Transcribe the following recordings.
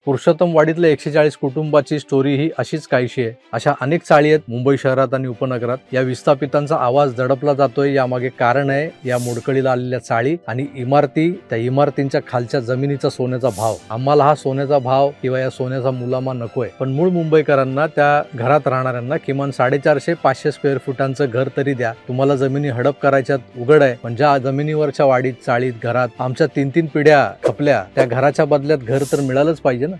पुरुषोत्तम वाडीतल्या 140 कुटुंबाची स्टोरी ही अशीच काहीशी आहे. अशा अनेक चाळी आहेत मुंबई शहरात आणि उपनगरात. या विस्थापितांचा आवाज दडपला जातोय, यामागे कारण आहे या मोडकळीला आलेल्या चाळी आणि इमारती, त्या इमारतींच्या खालच्या जमिनीचा सोन्याचा भाव. आम्हाला हा सोन्याचा भाव किंवा या सोन्याचा मुलामा नकोय, पण मूळ मुंबईकरांना, त्या घरात राहणाऱ्यांना किमान 450-500 स्क्वेअर फुटांचं घर तरी द्या. तुम्हाला जमिनी हडप करायच्यात उघड आहे, पण ज्या जमिनीवरच्या वाडीत, चाळीत, घरात आमच्या 3-3 पिढ्या खपल्या, त्या घराच्या बदल्यात घर तर मिळालंच पाहिजे ना.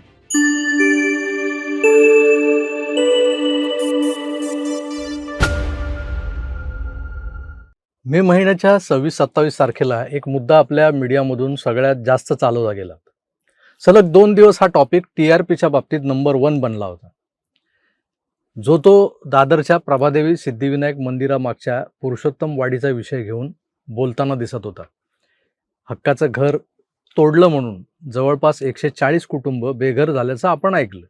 मे महिन्याच्या 26-27 तारखेला एक मुद्दा आपल्या मीडियामधून सगळ्यात जास्त चालवला गेला. सलग 2 दिवस हा टॉपिक TRPच्या बाबतीत नंबर 1 बनला होता. तो दादरच्या प्रभादेवी सिद्धिविनायक मंदिरामागच्या पुरुषोत्तम वाडीचा विषय घेऊन बोलताना दिसत होता. हक्काचं घर तोडलं म्हणून जवळपास 140 कुटुंब बेघर झाल्याचं आपण ऐकलं.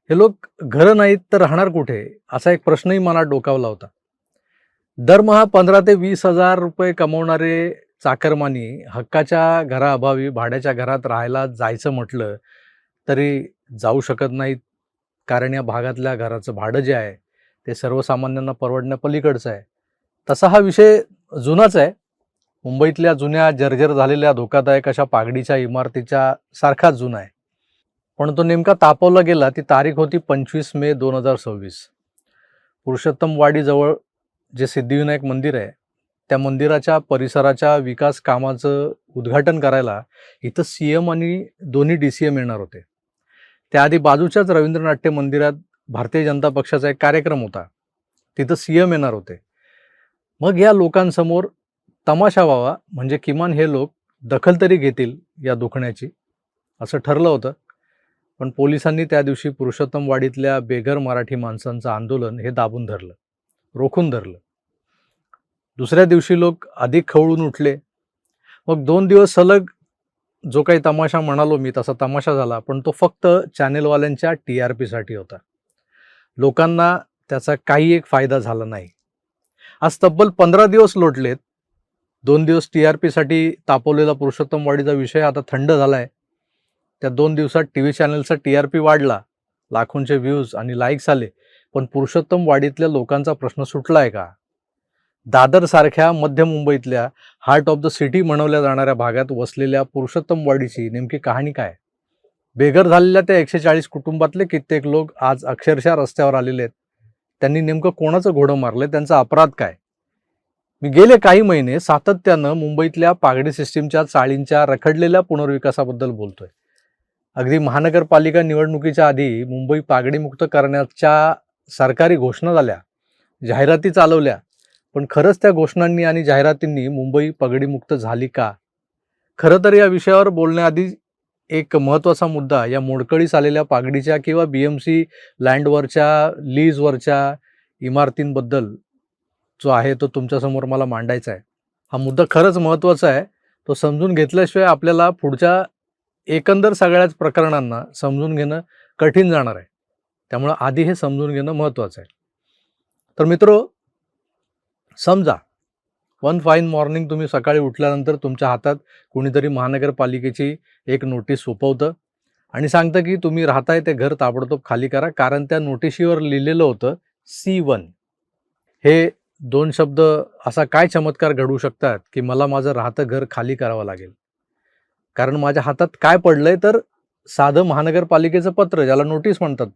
हे लोक घरं नाहीत तर राहणार कुठे, असा एक प्रश्नही मनात डोकावला होता. दरमहा 15 ते 20 हजार रुपये कमवणारे चाकरमानी हक्काच्या घराअभावी भाड्याच्या घरात राहायला जायचं म्हटलं तरी जाऊ शकत नाहीत, कारण या भागातल्या घराचं भाडं जे आहे ते सर्वसामान्यांना परवडण्यापलीकडचं आहे. तसा हा विषय जुनाच आहे. मुंबईतल्या जुन्या जर्जर झालेल्या धोकादायक अशा पागडीच्या इमारतीच्या सारखाच जुना आहे. पण तो नेमका तापवला गेला ती तारीख होती 25 मे 2026. पुरुषोत्तम वाडीजवळ जे सिद्धिविनायक मंदिर आहे, त्या मंदिराच्या परिसराच्या विकास कामाचं उद्घाटन करायला इथं CM आणि दोन्ही DCM येणार होते. त्याआधी बाजूच्याच रवींद्र नाट्य मंदिरात भारतीय जनता पक्षाचा एक कार्यक्रम होता, तिथं CM येणार होते. मग या लोकांसमोर तमाशा व्हावा, म्हणजे किमान हे लोक दखल तरी घेतील या दुखण्याची, असं ठरलं होतं. पण पोलिसांनी त्या दिवशी पुरुषोत्तम वाडीतल्या बेघर मराठी माणसांचं आंदोलन हे दाबून धरलं, रोखून धरलं. दुसऱ्या दिवशी लोक अधिक खवळून उठले. मग 2 दिवस सलग जो काही तमाशा म्हणालो मी तसा तमाशा झाला, पण तो फक्त चॅनेलवाल्यांच्या TRPसाठी होता. लोकांना त्याचा काही एक फायदा झाला नाही. आज तब्बल 15 दिवस लोटलेत. 2 दिवस TRPसाठी तापवलेला पुरुषोत्तम वाडीचा विषय आता थंड झालाय. त्या 2 दिवसात TV चॅनलचा TRP वाढला, लाखोंचे व्ह्यूज आणि लाईक्स आले, पण पुरुषोत्तम वाडीतल्या लोकांचा प्रश्न सुटलाय का? दादर सारख्या मध्य मुंबईतल्या हार्ट ऑफ द सिटी म्हणवल्या जाणाऱ्या भागात वसलेल्या पुरुषोत्तम वाडीची नेमकी कहाणी काय? बेघर झालेल्या त्या 140 कुटुंबातले कित्येक लोक आज अक्षरशः रस्त्यावर आलेले आहेत. त्यांनी नेमकं कोणाचं घोडं मारलंय, त्यांचा अपराध काय? मी गेले काही महिने सातत्यानं मुंबईतल्या पागडी सिस्टीमच्या चाळींच्या रखडलेल्या पुनर्विकासाबद्दल बोलतोय. अगदी महानगरपालिका निवडणुकीच्या आधी मुंबई पागडीमुक्त करण्याच्या सरकारी घोषणा झाल्या, जाहिराती चालवल्या, पण खरंच त्या घोषणांनी आणि जाहिरातींनी मुंबई पगडीमुक्त झाली का? खरं तर या विषयावर बोलण्याआधी एक महत्त्वाचा मुद्दा या मोडकळीस आलेल्या पागडीच्या किंवा BMC लँडवरच्या, लीजवरच्या इमारतींबद्दल जो आहे तो तुमच्यासमोर मला मांडायचा आहे. हा मुद्दा खरंच महत्त्वाचा आहे. तो समजून घेतल्याशिवाय आपल्याला पुढच्या एकंदर सगळ्याच प्रकरणांना समजून घेणं कठीण जाणार आहे. त्यामुळं आधी हे समजून घेणं महत्त्वाचं आहे. तर मित्रो, समजा वन फाईन मॉर्निंग तुम्ही सकाळी उठल्यानंतर तुमच्या हातात कुणीतरी महानगरपालिकेची एक नोटीस सोपवतं आणि सांगतं की तुम्ही राहताय ते घर ताबडतोब खाली करा, कारण त्या नोटिशीवर लिहिलेलं होतं C1. हे 2 शब्द असा काय चमत्कार घडवू शकतात की मला माझं राहतं घर खाली करावं लागेल? कारण माझ्या हातात काय पडलंय तर साधं महानगरपालिकेचं पत्र, ज्याला नोटीस म्हणतात.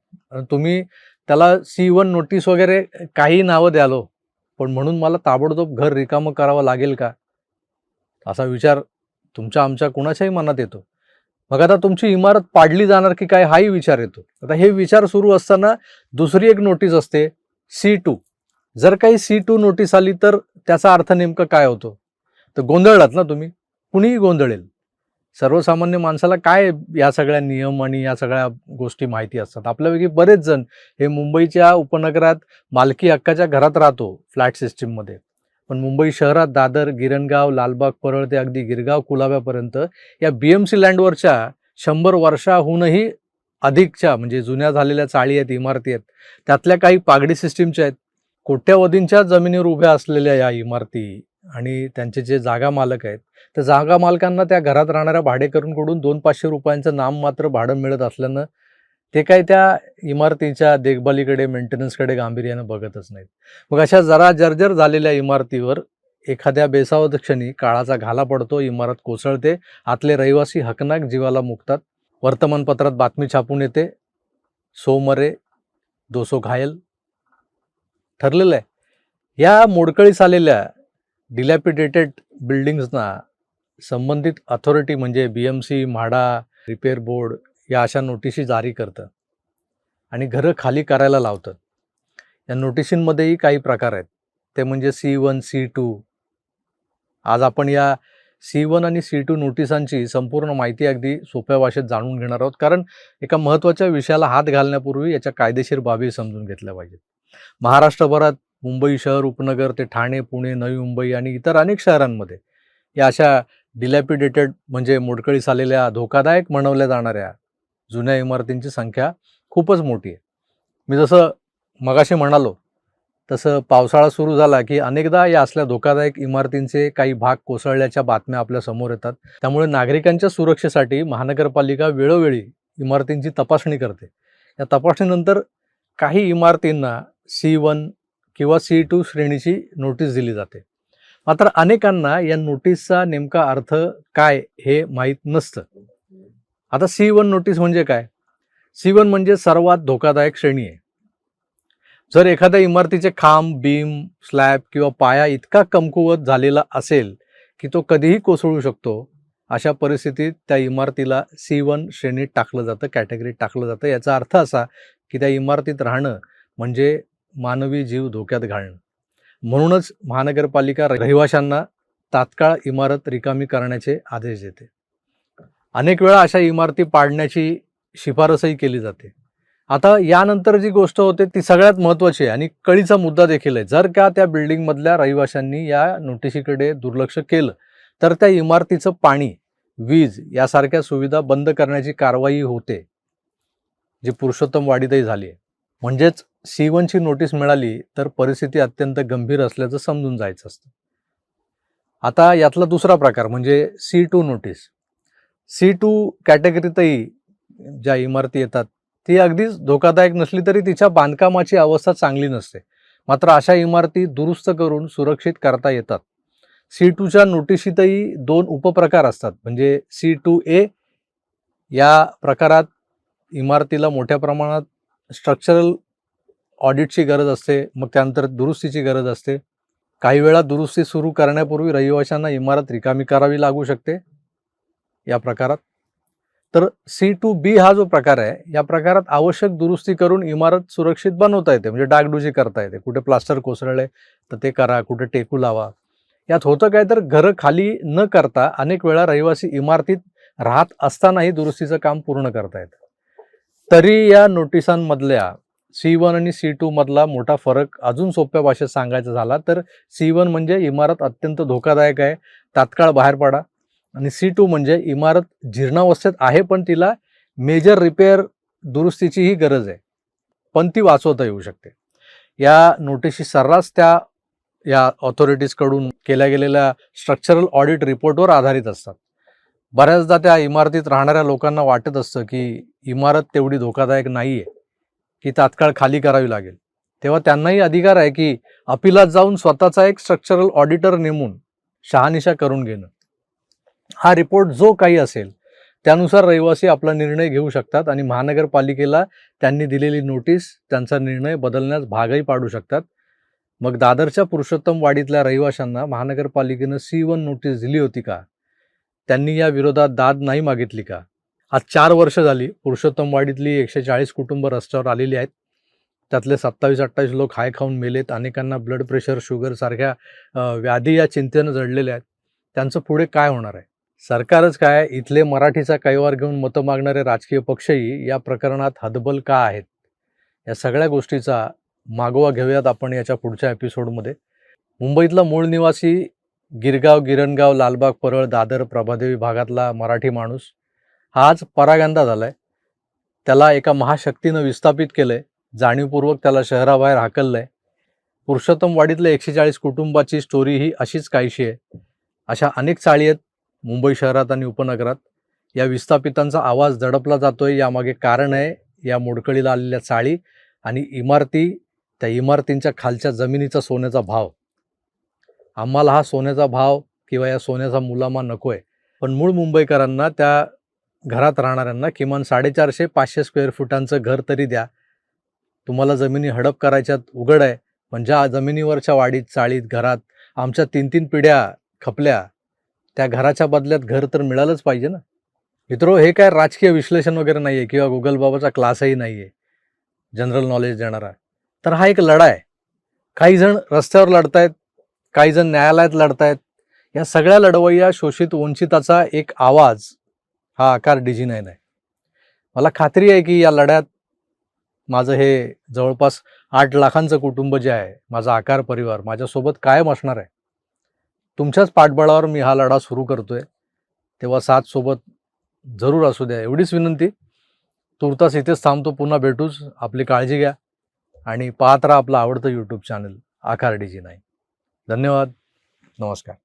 तुम्ही त्याला C1 नोटीस वगैरे काही नावं द्यालो, पण म्हणून मला ताबडतोब घर रिकामं करावं लागेल का? असा विचार तुमच्या आमच्या कुणाच्याही मनात येतो. मग आता तुमची इमारत पाडली जाणार की काय, हाही विचार येतो. आता हे विचार सुरू असताना दुसरी एक नोटीस असते C2. जर काही C2 नोटीस आली तर त्याचा अर्थ नेमका काय होतो? तर गोंधळलात ना तुम्ही, कुणीही गोंधळेल. सर्वसामान्य माणसाला काय या सगळ्या नियम आणि या सगळ्या गोष्टी माहिती असतात. आपल्यापैकी बरेच जण हे मुंबईच्या उपनगरात मालकी हक्काच्या घरात राहतो, फ्लॅट सिस्टीममध्ये. पण मुंबई शहरात दादर, गिरणगाव, लालबाग, परळ ते अगदी गिरगाव, कुलाब्यापर्यंत या BMC लँडवरच्या 100 वर्षाहूनही अधिकच्या, म्हणजे जुन्या झालेल्या चाळी आहेत, इमारती आहेत. त्यातल्या काही पागडी सिस्टीमच्या आहेत. कोट्यावधींच्या जमिनीवर उभ्या असलेल्या या इमारती आणि त्यांचे जे जागा मालक आहेत, त्या जागा मालकांना त्या घरात राहणाऱ्या भाडेकरूंकडून 200-500 रुपयांचं नाममात्र भाडं मिळत असल्यानं ते काही त्या इमारतीच्या देखभालीकडे, मेंटेनन्सकडे गांभीर्यानं बघतच नाहीत. मग अशा जरा जर्जर झालेल्या इमारतीवर एखाद्या बेसावध क्षणी काळाचा घाला पडतो, इमारत कोसळते, आतले रहिवासी हकनाक जीवाला मुकतात. वर्तमानपत्रात बातमी छापून येते, 100 मरे 200 घायल. ठरलेलं आहे. या मोडकळीस आलेल्या डिलॅपिडेटेड बिल्डिंग्सना संबंधित अथॉरिटी म्हणजे BMC, म्हाडा, रिपेअर बोर्ड या अशा नोटिशी जारी करतं आणि घरं खाली करायला लावतं. या नोटिशींमध्येही काही प्रकार आहेत. ते म्हणजे C1, C2. आज आपण या C1 आणि C2 नोटिसांची संपूर्ण माहिती अगदी सोप्या भाषेत जाणून घेणार आहोत, कारण एका महत्त्वाच्या विषयाला हात घालण्यापूर्वी याच्या कायदेशीर बाबी समजून घेतल्या पाहिजेत. महाराष्ट्रभरात मुंबई शहर, उपनगर ते ठाणे, पुणे, नवी मुंबई आणि इतर अनेक शहरांमध्ये या अशा डिलॅपिडेटेड म्हणजे मोडकळीस आलेल्या, धोकादायक म्हणवल्या जाणाऱ्या जुन्या इमारतींची संख्या खूपच मोठी आहे. मी जसं मगाशी म्हणालो तसं पावसाळा सुरू झाला की अनेकदा या असल्या धोकादायक इमारतींचे काही भाग कोसळल्याच्या बातम्या आपल्या समोर येतात. त्यामुळे नागरिकांच्या सुरक्षेसाठी महानगरपालिका वेळोवेळी इमारतींची तपासणी करते. या तपासणीनंतर काही इमारतींना C1 किंवा C2 श्रेणीची नोटीस दिली जाते. मात्र अनेकांना या नोटीसचा नेमका अर्थ काय हे माहीत नसतं. आता C1 नोटीस म्हणजे काय? C1 म्हणजे सर्वात धोकादायक श्रेणी आहे. जर एखाद्या इमारतीचे खांब, बीम, स्लॅब किंवा पाया इतका कमकुवत झालेला असेल की तो कधीही कोसळू शकतो, अशा परिस्थितीत त्या इमारतीला C1 श्रेणीत टाकलं जातं, कॅटेगरीत टाकलं जातं. याचा अर्थ असा की त्या इमारतीत राहणं म्हणजे मानवी जीव धोक्यात घालणं. म्हणूनच महानगरपालिका रहिवाशांना तात्काळ इमारत रिकामी करण्याचे आदेश देते. अनेक वेळा अशा इमारती पाडण्याची शिफारसही केली जाते. आता यानंतर जी गोष्ट होते ती सगळ्यात महत्त्वाची आहे आणि कळीचा मुद्दा देखील आहे. जर का त्या बिल्डिंगमधल्या रहिवाशांनी या नोटिशीकडे दुर्लक्ष केलं तर त्या इमारतीचं पाणी, वीज यासारख्या सुविधा बंद करण्याची कारवाई होते, जी पुरुषोत्तमवाडीतही झाली आहे. म्हणजेच C1ची नोटीस मिळाली तर परिस्थिती अत्यंत गंभीर असल्याचं समजून जायचं असतं. आता यातला दुसरा प्रकार म्हणजे C2 नोटीस. C2 कॅटेगरीतही ज्या इमारती येतात ती अगदीच धोकादायक नसली तरी तिच्या बांधकामाची अवस्था चांगली नसते. मात्र अशा इमारती दुरुस्त करून सुरक्षित करता येतात. C2च्या नोटिशीतही 2 उपप्रकार असतात. म्हणजे C2A या प्रकारात इमारतीला मोठ्या प्रमाणात स्ट्रक्चरल ऑडिटची गरज असते, मग त्यानंतर दुरुस्तीची गरज असते. काही वेळा दुरुस्ती सुरू करण्यापूर्वी रहिवाशांना इमारत रिकामी करावी लागू शकते या प्रकारात. तर C2B हा जो प्रकार आहे, या प्रकारात आवश्यक दुरुस्ती करून इमारत सुरक्षित बनवता येते, म्हणजे डागडुजी करता येते. कुठे प्लास्टर कोसळले तर ते करा, कुठे टेकू लावा. यात होतं काय तर घरं खाली न करता अनेक वेळा रहिवासी इमारतीत राहत असतानाही दुरुस्तीचं काम पूर्ण करता येतं. तरी या नोटिसांमधल्या C1 आणि C2 मधला मोठा फरक अजून सोप्या भाषेत सांगायचा झाला तर C1 म्हणजे इमारत अत्यंत धोकादायक आहे, तात्काळ बाहेर पडा. आणि C2 म्हणजे इमारत जीर्णावस्थेत आहे पण तिला मेजर रिपेअर दुरुस्तीचीही गरज आहे, पण ती वाचवता येऊ शकते. या नोटिशी सर्रास त्या या ऑथॉरिटीजकडून केल्या गेलेल्या स्ट्रक्चरल ऑडिट रिपोर्टवर आधारित असतात. बऱ्याचदा त्या इमारतीत राहणाऱ्या लोकांना वाटत असतं की इमारत तेवढी धोकादायक नाही आहे की तात्काळ खाली करावी लागेल. तेव्हा त्यांनाही अधिकार आहे की अपिलात जाऊन स्वतःचा एक स्ट्रक्चरल ऑडिटर नेमून शहानिशा करून घेणं. हा रिपोर्ट जो काही असेल त्यानुसार रहिवासी आपला निर्णय घेऊ शकतात आणि महानगरपालिकेला त्यांनी दिलेली नोटीस त्यांचा निर्णय बदलण्यास भागही पाडू शकतात. मग दादरच्या पुरुषोत्तमवाडीतल्या रहिवाशांना महानगरपालिकेनं C1 नोटीस दिली होती का? त्यांनी या विरोधात दाद नाही मागितली का? आज 4 वर्ष झाली पुरुषोत्तमवाडीतली 140 कुटुंब रस्त्यावर आलेली आहेत. त्यातले 27-28 लोक हाय खाऊन मेलेत. अनेकांना ब्लड प्रेशर, शुगर सारख्या व्याधी या चिंतेनं जडलेल्या आहेत. त्यांचं पुढे काय होणार आहे? सरकारच काय, इथले मराठीचा कैवार घेऊन मतं मागणारे राजकीय पक्षही या प्रकरणात हतबल का आहेत? या सगळ्या गोष्टीचा मागोवा घेऊयात आपण याच्या पुढच्या एपिसोडमध्ये. मुंबईतला मूळ निवासी, गिरगाव, गिरणगाव, लालबाग, परळ, दादर, प्रभादेवी भागातला मराठी माणूस हा आज परागंदा झालाय. त्याला एका महाशक्तीनं विस्थापित केलंय, जाणीवपूर्वक त्याला शहराबाहेर हाकललंय. पुरुषोत्तमवाडीतल्या 140 कुटुंबाची स्टोरी ही अशीच काहीशी आहे. अशा अनेक चाळी आहेत मुंबई शहरात आणि उपनगरात. या विस्थापितांचा आवाज दडपला जातोय, यामागे कारण आहे या मोडकळीला आलेल्या चाळी आणि इमारती, त्या इमारतींच्या खालच्या जमिनीचा सोन्याचा भाव. आम्हाला हा सोन्याचा भाव किंवा या सोन्याचा मुलामा नको आहे, पण मूळ मुंबईकरांना, त्या घरात राहणाऱ्यांना किमान 450-500 स्क्वेअर फुटांचं घर तरी द्या. तुम्हाला जमिनी हडप करायच्यात उघड आहे, पण ज्या जमिनीवरच्या वाडीत, चाळीत, घरात आमच्या 3-3 पिढ्या खपल्या, त्या घराच्या बदल्यात घर तर मिळालंच पाहिजे ना. मित्रो, हे काय राजकीय विश्लेषण वगैरे नाही आहे किंवा गुगल बाबाचा क्लासही नाही आहे जनरल नॉलेज देणारा. तर हा एक लढा आहे. काही जण रस्त्यावर लढतायत, काही जण न्यायालयात लढतायत. या सगळ्या लढवय्या शोषित वंचिताचा एक आवाज हा आकार DG9 आहे. मला खात्री आहे की या लढ्यात माझं हे जवळपास 8 लाखांचं कुटुंब जे आहे, माझा आकार परिवार माझ्यासोबत कायम असणार आहे. तुमच्याच पाठबळावर मी हा लढा सुरू करतोय, तेव्हा साथ सोबत जरूर असू द्या, एवढीच विनंती. तुर्तास इथेच थांबतो, पुन्हा भेटूच. आपली काळजी घ्या आणि पाहत राहा आपलं आवडतं YouTube चॅनल आकार DG9. धन्यवाद. नमस्कार.